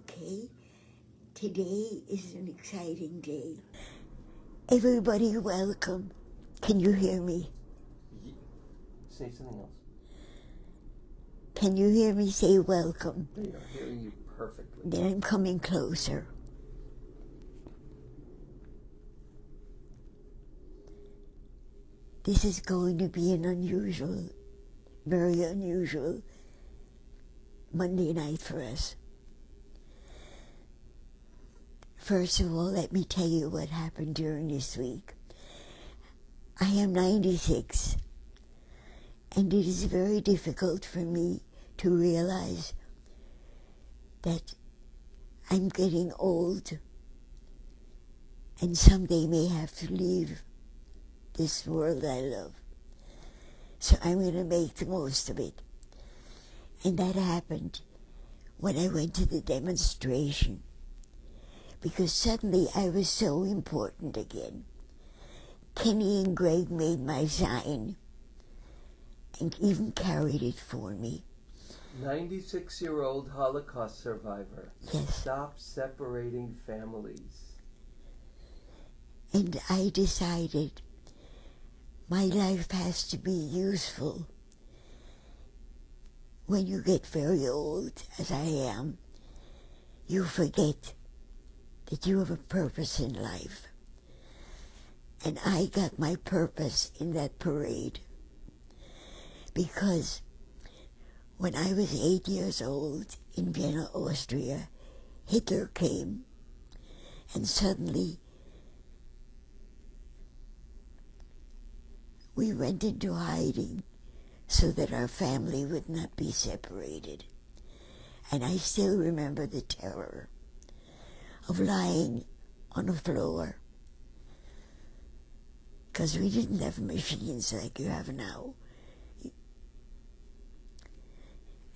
Okay, today is an exciting day. Everybody, welcome. Can you hear me? Say something else. Can you hear me say welcome? They are hearing you perfectly. Then I'm coming closer. This is going to be an unusual, very unusual Monday night for us. First of all, let me tell you what happened during this week. I am 96, and it is very difficult for me to realize that I'm getting old and someday may have to leave this world I love. So I'm going to make the most of it. And that happened when I went to the demonstration, because suddenly I was so important again. Kenny and Greg made my sign and even carried it for me. 96-year-old Holocaust survivor. Yes. Stop separating families. And I decided my life has to be useful. When you get very old, as I am, you forget that you have a purpose in life. And I got my purpose in that parade. Because when I was 8 years old in Vienna, Austria, Hitler came, and suddenly we went into hiding so that our family would not be separated. And I still remember the terror of lying on the floor, because we didn't have machines like you have now.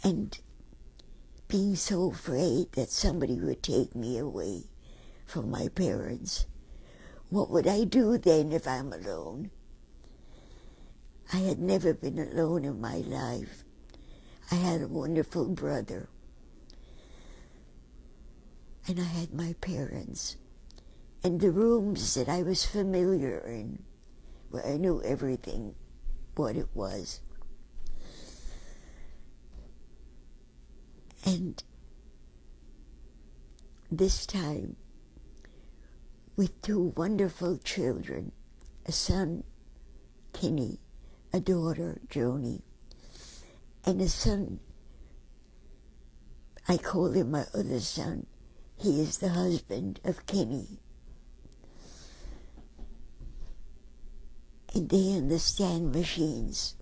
And being so afraid that somebody would take me away from my parents. What would I do then if I'm alone? I had never been alone in my life. I had a wonderful brother. And I had my parents. And the rooms that I was familiar in, where I knew everything, what it was. And this time, with two wonderful children, a son, Kenny, a daughter, Joni, and a son, I call him my other son. He is the husband of Kenny. And they understand machines.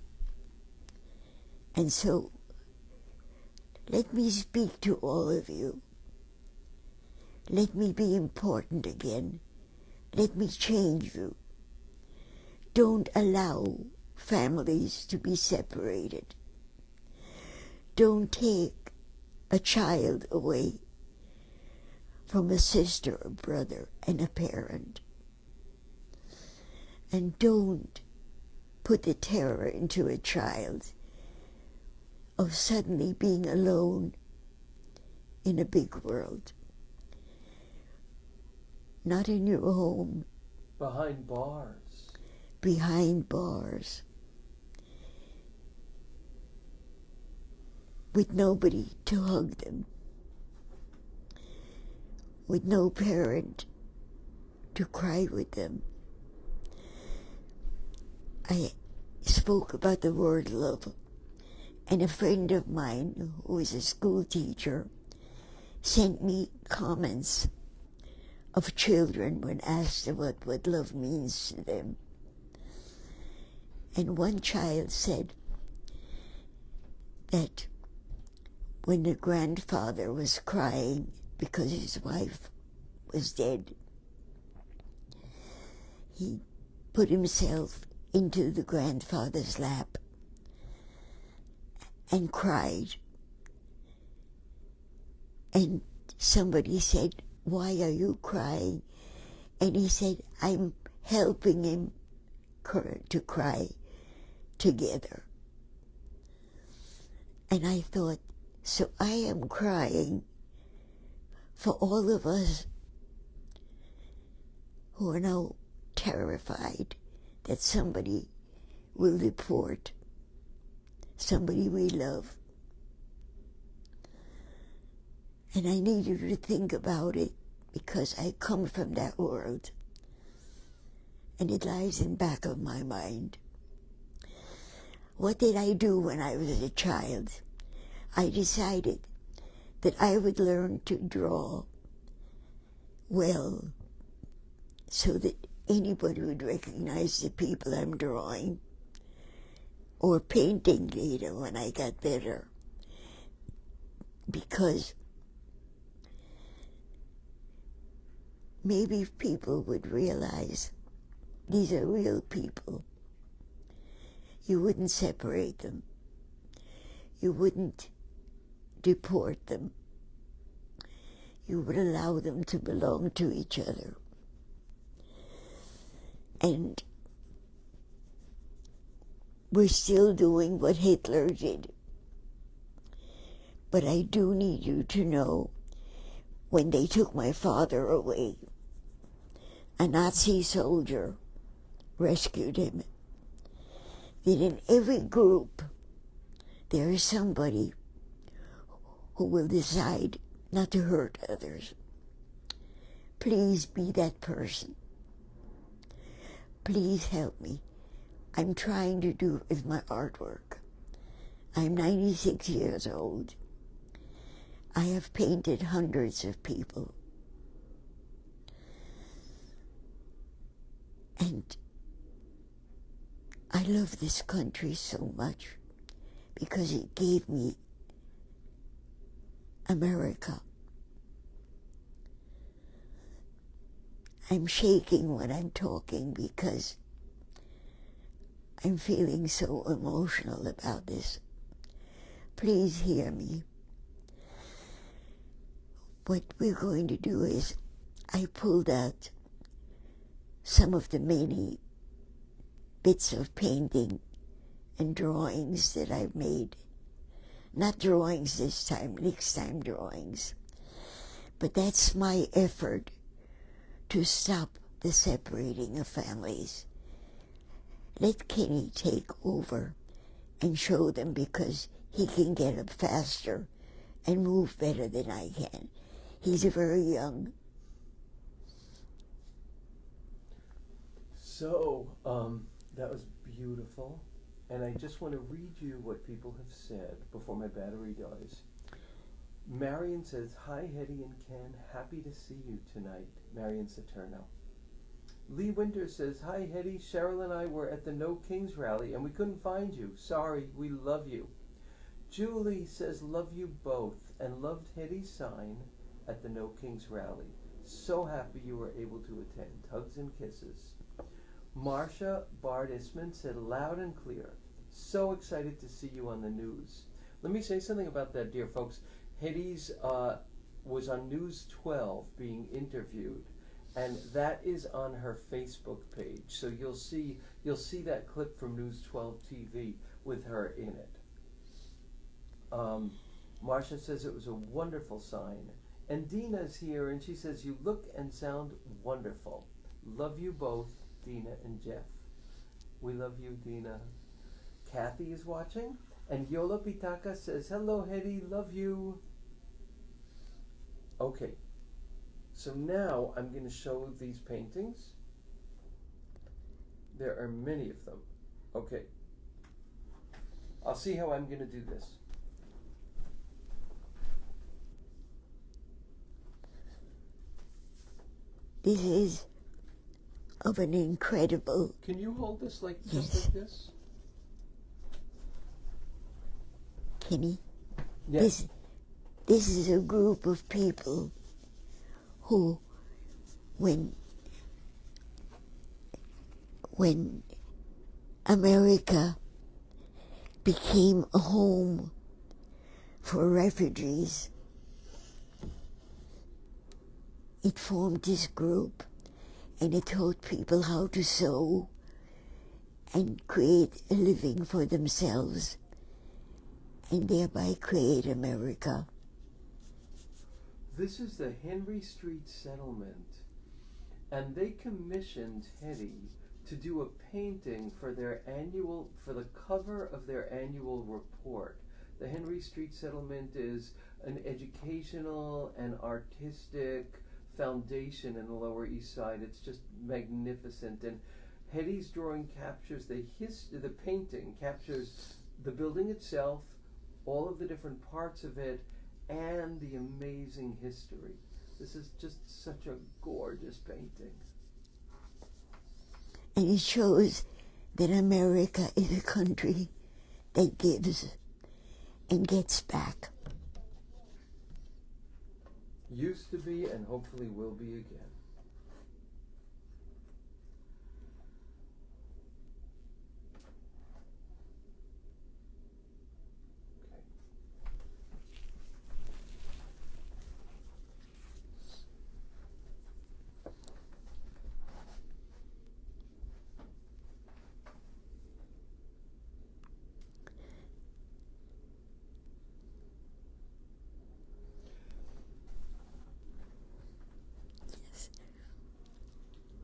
And so, let me speak to all of you. Let me be important again. Let me change you. Don't allow families to be separated. Don't take a child away from a sister or brother and a parent. And don't put the terror into a child of suddenly being alone in a big world. Not in your home. Behind bars. Behind bars. With nobody to hug them. With no parent to cry with them. I spoke about the word love, and a friend of mine who is a school teacher sent me comments of children when asked about what love means to them. And one child said that when the grandfather was crying because his wife was dead, he put himself into the grandfather's lap and cried. And somebody said, "Why are you crying?" And he said, "I'm helping him to cry together." And I thought, so I am crying for all of us who are now terrified that somebody will deport somebody we love. And I need you to think about it because I come from that world and it lies in back of my mind. What did I do when I was a child? I decided that I would learn to draw well so that anybody would recognize the people I'm drawing, or painting later when I got better, because maybe people would realize these are real people. You wouldn't separate them. You wouldn't deport them. You would allow them to belong to each other. And we're still doing what Hitler did. But I do need you to know, when they took my father away, a Nazi soldier rescued him. That in every group, there is somebody who will decide not to hurt others. Please be that person. Please help me. I'm trying to do it with my artwork. I'm 96 years old. I have painted hundreds of people. And I love this country so much because it gave me America. I'm shaking when I'm talking because I'm feeling so emotional about this. Please hear me. What we're going to do is, I pulled out some of the many bits of painting and drawings that I've made. Not drawings this time, next time drawings. But that's my effort to stop the separating of families. Let Kenny take over and show them, because he can get up faster and move better than I can. He's very young. So, that was beautiful. And I just want to read you what people have said before my battery dies. Marion says, "Hi, Hetty and Ken. Happy to see you tonight." Marion Saturno. Lee Winter says, "Hi, Hetty. Cheryl and I were at the No Kings rally and we couldn't find you. Sorry, we love you." Julie says, "Love you both and loved Hetty's sign at the No Kings rally. So happy you were able to attend. Hugs and kisses." Marcia Bardisman said, "Loud and clear. So excited to see you on the news." Let me say something about that, dear folks. Hetty's was on News 12 being interviewed, and that is on her Facebook page. So you'll see that clip from News 12 TV with her in it. Marcia says it was a wonderful sign. And Dina's here, and she says, "You look and sound wonderful. Love you both, Dina and Jeff." We love you, Dina. Kathy is watching, and Yola Pitaka says, "Hello, Hetty, love you." Okay, so now I'm going to show these paintings. There are many of them. Okay, I'll see how I'm going to do this. This is of an incredible... Can you hold this like Yes. just like this? Kenny, Yes. this is a group of people who, when America became a home for refugees, it formed this group, and it taught people how to sew and create a living for themselves, and thereby create America. This is the Henry Street Settlement, and they commissioned Hetty to do a painting for the cover of their annual report. The Henry Street Settlement is an educational and artistic foundation in the Lower East Side. It's just magnificent, and Hetty's drawing captures the painting captures the building itself, all of the different parts of it, and the amazing history. This is just such a gorgeous painting. And it shows that America is a country that gives and gets back. Used to be and hopefully will be again.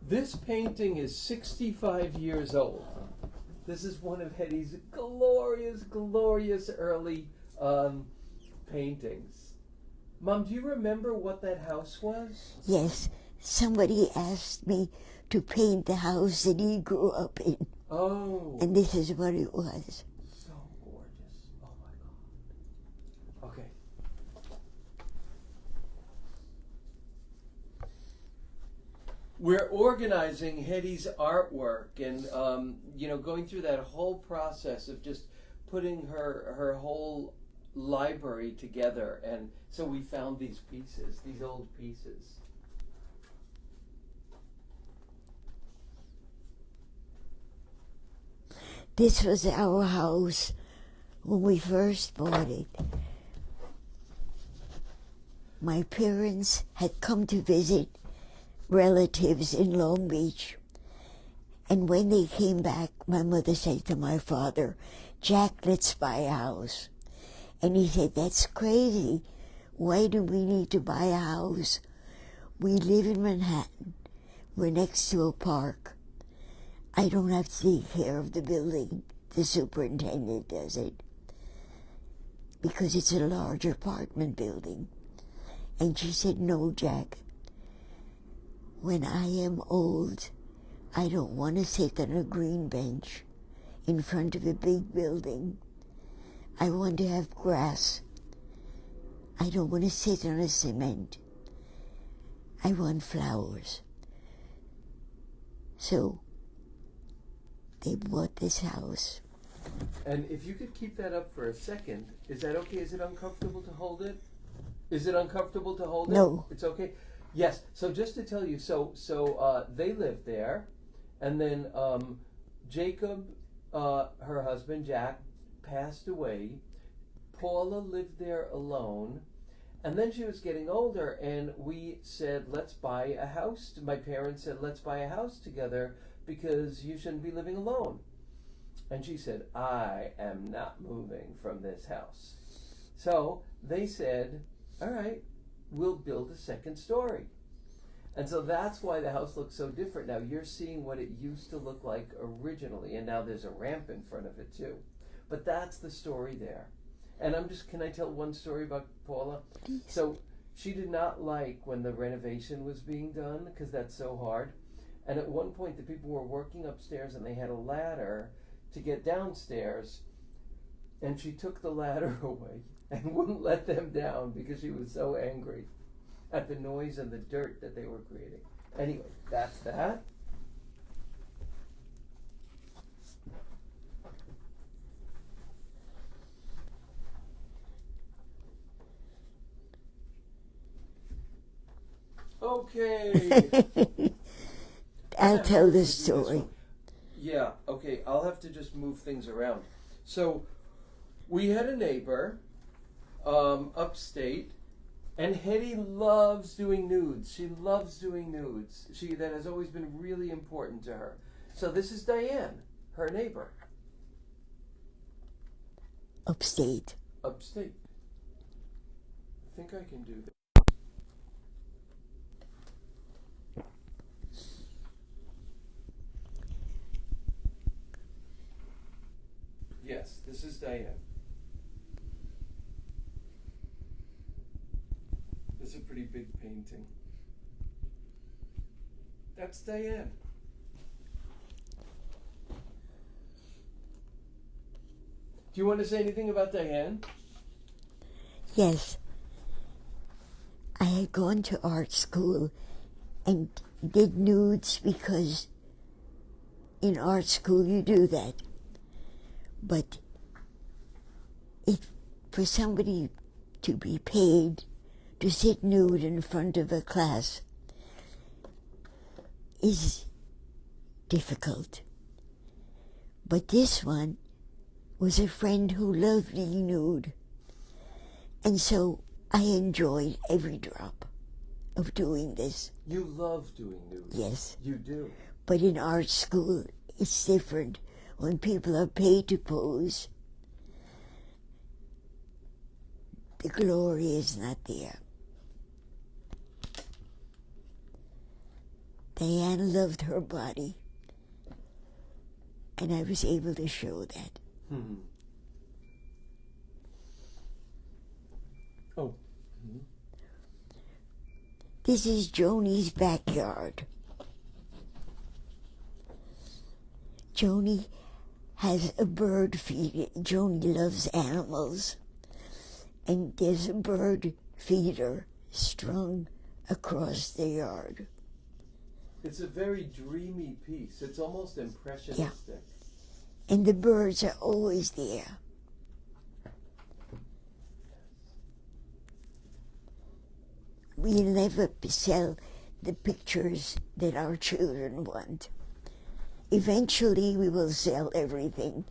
This painting is 65 years old. This is one of Hetty's glorious, glorious early paintings. Mom, do you remember what that house was? Yes, somebody asked me to paint the house that he grew up in. Oh. And this is what it was. So gorgeous. Oh my God. Okay. We're organizing Hetty's artwork and, going through that whole process of just putting her whole library together. And so we found these pieces, these old pieces. This was our house when we first bought it. My parents had come to visit relatives in Long Beach. And when they came back, my mother said to my father, "Jack, let's buy a house." And he said, "That's crazy. Why do we need to buy a house? We live in Manhattan. We're next to a park. I don't have to take care of the building. The superintendent does it. Because it's a large apartment building." And she said, "No, Jack. When I am old, I don't want to sit on a green bench in front of a big building. I want to have grass. I don't want to sit on a cement. I want flowers." So they bought this house. And if you could keep that up for a second, is that okay? Is it uncomfortable to hold it? Is it uncomfortable to hold it? No. It's okay? Yes. So just to tell you, so they lived there, and then Jacob, her husband, Jack, passed away. Paula lived there alone. And then she was getting older, and we said, let's buy a house. My parents said, let's buy a house together because you shouldn't be living alone. And she said, I am not moving from this house. So they said, all right, we'll build a second story. And so that's why the house looks so different now. You're seeing what it used to look like originally, and now there's a ramp in front of it too. But that's the story there. And can I tell one story about Paula? Please. So she did not like when the renovation was being done because that's so hard. And at one point the people were working upstairs and they had a ladder to get downstairs, and she took the ladder away and wouldn't let them down because she was so angry at the noise and the dirt that they were creating. Anyway, that's that. Okay. I'll tell the story. Yeah, okay, I'll have to just move things around. So, we had a neighbor upstate, and Hetty loves doing nudes. She loves doing nudes. That has always been really important to her. So this is Diane, her neighbor. Upstate. Upstate. I think I can do that. Diane. This is a pretty big painting. That's Diane. Do you want to say anything about Diane? Yes. I had gone to art school and did nudes because in art school you do that. But for somebody to be paid to sit nude in front of a class is difficult. But this one was a friend who loved me nude. And so I enjoyed every drop of doing this. You love doing nudes. Yes. You do. But in art school, it's different. When people are paid to pose, the glory is not there. Diane loved her body, and I was able to show that. Hmm. Oh. Mm-hmm. This is Joni's backyard. Joni has a bird feeder. Joni loves animals. And there's a bird feeder strung across the yard. It's a very dreamy piece. It's almost impressionistic. And the birds are always there. We never sell the pictures that our children want. Eventually we will sell everything,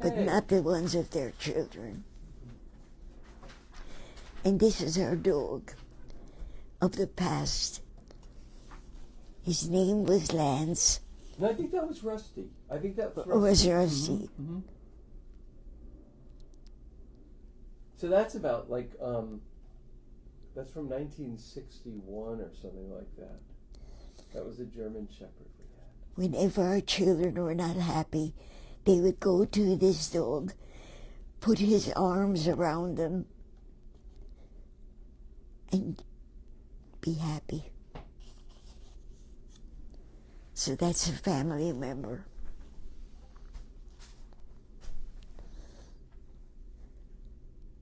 but not the ones of their children. And this is our dog of the past. His name was Lance. And I think that was Rusty. I think that was Rusty. Or was Rusty. Mm-hmm. So that's about like, that's from 1961 or something like that. That was a German Shepherd we had. Whenever our children were not happy, they would go to this dog, put his arms around them, and be happy. So that's a family member.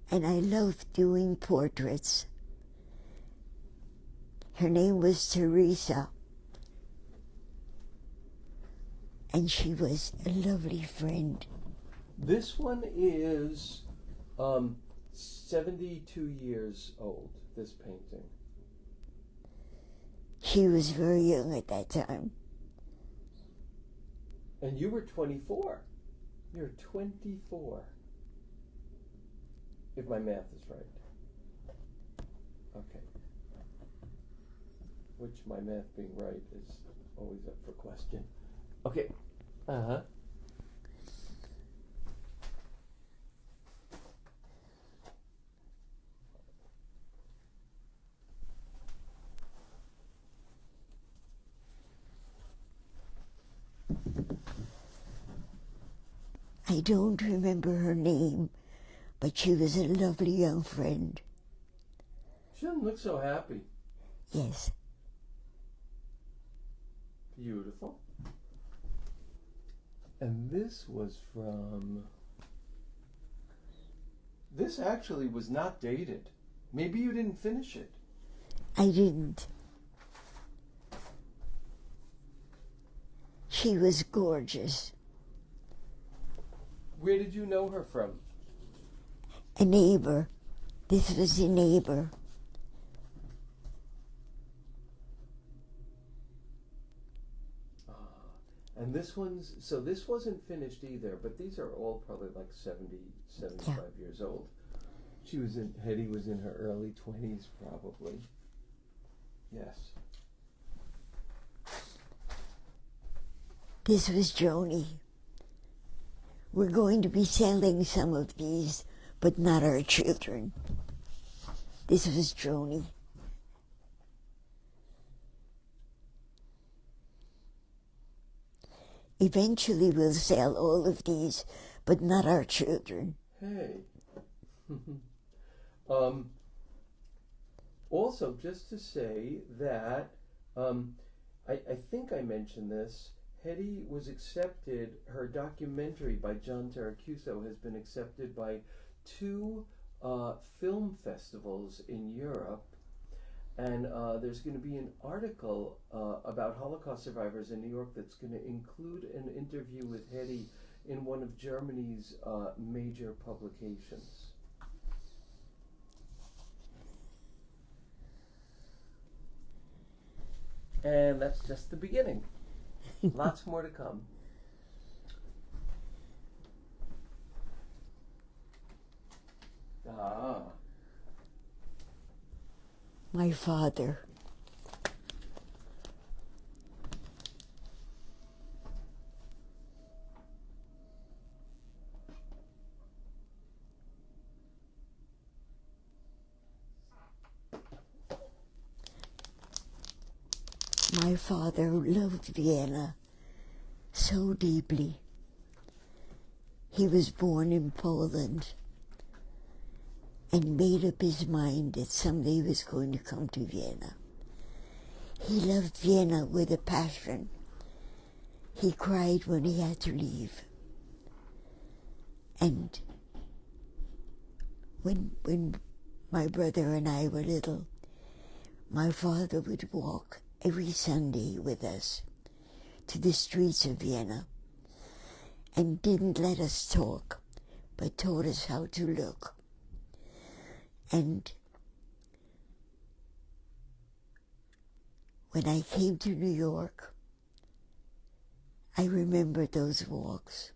And I love doing portraits. Her name was Teresa. And she was a lovely friend. This one is 72 years old, this painting. She was very young at that time. And you were 24. You're 24. If my math is right. Okay. Which my math being right is always up for question. Okay. Uh-huh. I don't remember her name, but she was a lovely young friend. She doesn't look so happy. Yes. Beautiful. And this was from... This actually was not dated. Maybe you didn't finish it. I didn't. She was gorgeous. Where did you know her from? A neighbor. This was a neighbor. And this one's, so this wasn't finished either, but these are all probably like 70, 75 years old. She was in, Hetty was in her early 20s probably. Yes. This was Joni. We're going to be selling some of these, but not our children. This was Joni. Eventually we'll sell all of these, but not our children. Hey. Also, just to say that I think I mentioned this. Hetty was accepted, her documentary by John Taracuso has been accepted by 2 film festivals in Europe. And there's going to be an article about Holocaust survivors in New York that's going to include an interview with Hetty in one of Germany's major publications. And that's just the beginning. Lots more to come. Ah. My father. My father loved Vienna so deeply. He was born in Poland and made up his mind that someday he was going to come to Vienna. He loved Vienna with a passion. He cried when he had to leave. And when my brother and I were little, my father would walk every Sunday with us to the streets of Vienna and didn't let us talk, but taught us how to look. And when I came to New York, I remembered those walks.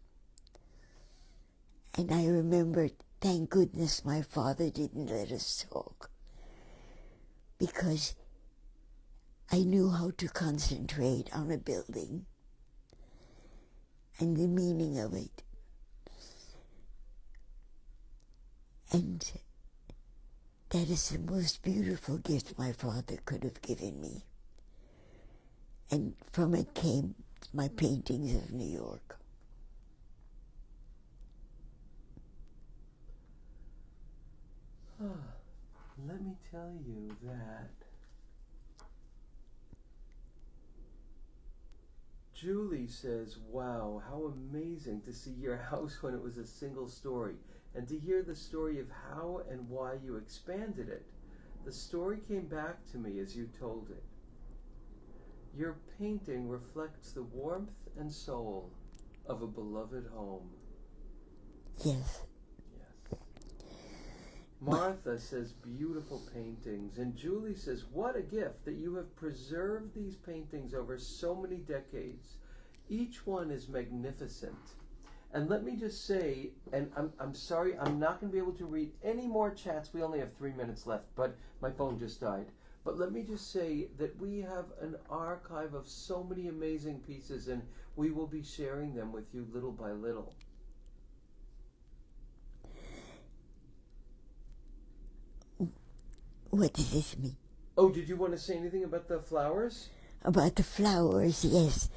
And I remembered, thank goodness my father didn't let us talk, because I knew how to concentrate on a building and the meaning of it. And that is the most beautiful gift my father could have given me. And from it came my paintings of New York. Let me tell you that Julie says, wow, how amazing to see your house when it was a single story, and to hear the story of how and why you expanded it. The story came back to me as you told it. Your painting reflects the warmth and soul of a beloved home. Yes. Yes. Martha says, beautiful paintings. And Julie says, what a gift that you have preserved these paintings over so many decades. Each one is magnificent. And let me just say, and I'm sorry, I'm not going to be able to read any more chats. We only have 3 minutes left, but my phone just died. But let me just say that we have an archive of so many amazing pieces, and we will be sharing them with you little by little. What does this mean? Oh, did you want to say anything about the flowers? About the flowers, yes.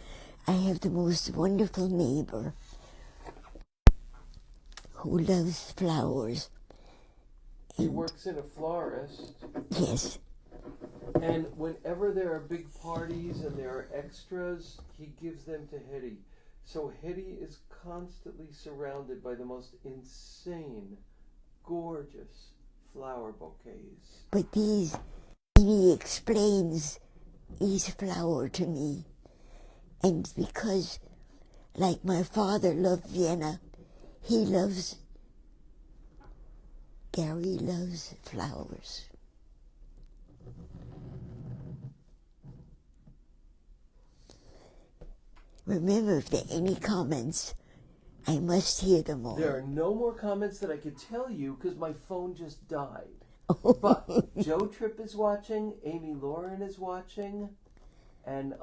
I have the most wonderful neighbor who loves flowers. He works in a florist. Yes. And whenever there are big parties and there are extras, he gives them to Hetty. So Hetty is constantly surrounded by the most insane, gorgeous flower bouquets. But he explains each flower to me. And because, like my father loved Vienna, Gary loves flowers. Remember, if there are any comments, I must hear them all. There are no more comments that I could tell you because my phone just died. But Joe Tripp is watching, Amy Lauren is watching, and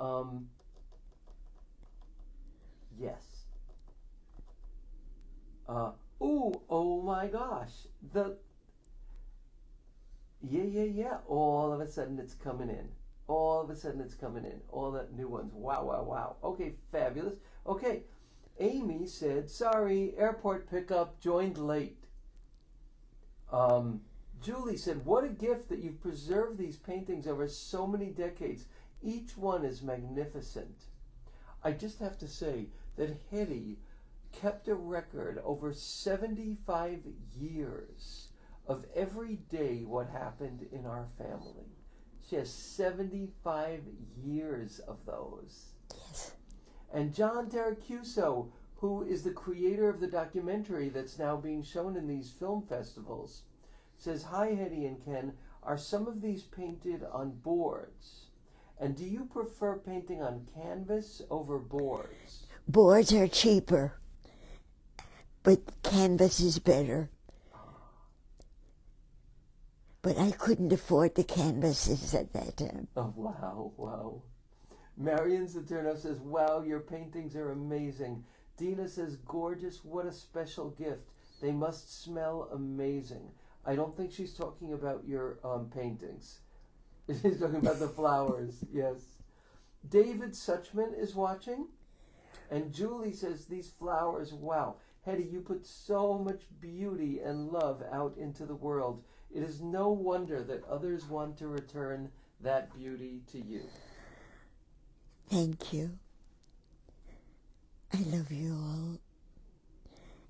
yes. Oh my gosh. Yeah. All of a sudden it's coming in. All the new ones. Wow. Okay, fabulous. Okay, Amy said, sorry, airport pickup, joined late. Julie said, what a gift that you've preserved these paintings over so many decades. Each one is magnificent. I just have to say that Hetty kept a record over 75 years of every day what happened in our family. She has 75 years of those. Yes. And John Taracuso, who is the creator of the documentary that's now being shown in these film festivals, says, hi, Hetty and Ken, are some of these painted on boards? And do you prefer painting on canvas over boards? Boards are cheaper, but canvas is better. But I couldn't afford the canvases at that time. Oh, wow, wow. Marion Saturno says, wow, your paintings are amazing. Dina says, gorgeous, what a special gift. They must smell amazing. I don't think she's talking about your paintings. She's talking about the flowers, yes. David Suchman is watching. And Julie says, these flowers, wow. Hetty, you put so much beauty and love out into the world. It is no wonder that others want to return that beauty to you. Thank you. I love you all.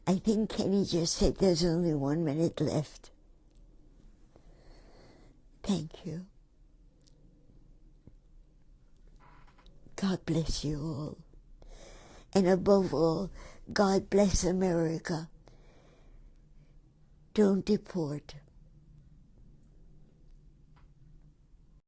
I think Kenny just said there's only 1 minute left. Thank you. God bless you all. And above all, God bless America. Don't deport.